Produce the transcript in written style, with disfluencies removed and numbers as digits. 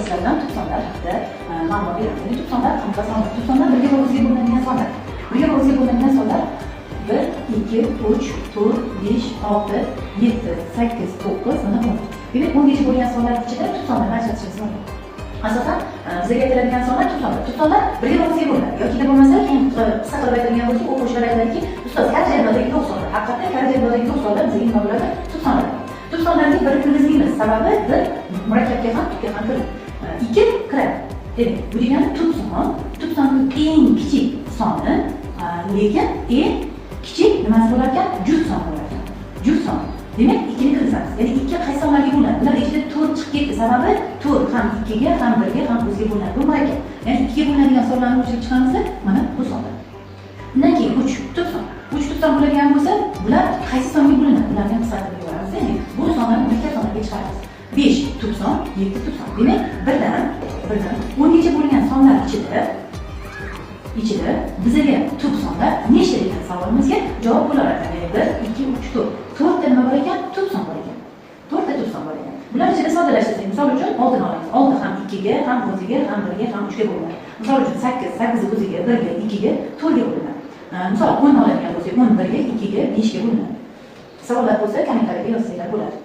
sizlardan tub sonlar haqida ma'lumot beramiz. Tub sonlar qanaqa sonlar? Tub sonlar birga va o'ziga bo'linadigan sonlar. Birga va o'ziga bo'linadigan sonlar 1, 2, 3, 4, 5, 6, 7, 8, 9 mana 10. Demak, 10 gacha bo'lgan sonlar ichida tub sonlarni ajratishimiz mumkin. Asosan bizga aytiladigan sonlar tub sonlar. Tub sonlar birga va o'ziga bo'linadi. Yoki bo'lmasa, keyin qisqa qilib aytilgan bo'lsa, o'quvchilar aytadiki, ustoz, har jadvaldagi yo'q sonlar. Haqiqatda har jadvaldagi yo'q sonlar bizga nima bo'ladi? Tub sonlar. Tub sonlarga bir kirgizmaymiz. Sababi bir murakkabga ham, tubga ham kiradi. 2 kiradi. Demak, bu degani tub sonning eng kichik soni, lekin eng kichik nimasi bo'lar ekan? Juft son bo'lar ekan. Juft son. Demak, 2 ni kirgizamiz. Ya'ni 2 qaysi sonlarga bo'linadi? Bular ichida 4 chiqib ketdi. Sababi 4 ham 2 ga, ham 1 ga, ham o'ziga bo'linadi. Bu murakkab. Ya'ni 2 ga bo'linadigan sonlarni o'chirib chiqamiz. Mana bu sonlar. Undan keyin 3 tub son. 3 tub son bo'ladigan bo'lsa, bular qaysi songa bo'linadi? Ularni qisqartirib ko'ramiz. Ya'ni bu sonlarni murakkab sonlarga chiqaramiz. 5 tub son, 7 tub son. Demak, birdan 10 gacha bo'lgan sonlar ichida bizga tub sonlar nechta degan savolimizga javob bo'lar ekan. 1, 2, 3, 4. 4 ta nima bor ekan? Tub son bor ekan. 4 ta tub son bor ekan. Bular ichida soddalashtirsak, misol uchun oldini olamiz. Oldi ham 2 ga, ham o'ziga, ham 1 ga, ham 3 ga bo'linadi. Misol uchun 8 o'ziga, 1 ga, 2 ga, 4 ga bo'linadi. Misol 10 oladigan bo'lsak, 10 1 ga, 2 ga, 5 ga bo'linadi. Savollar bo'lsa, kommentariyga yozsanglar bo'ladi.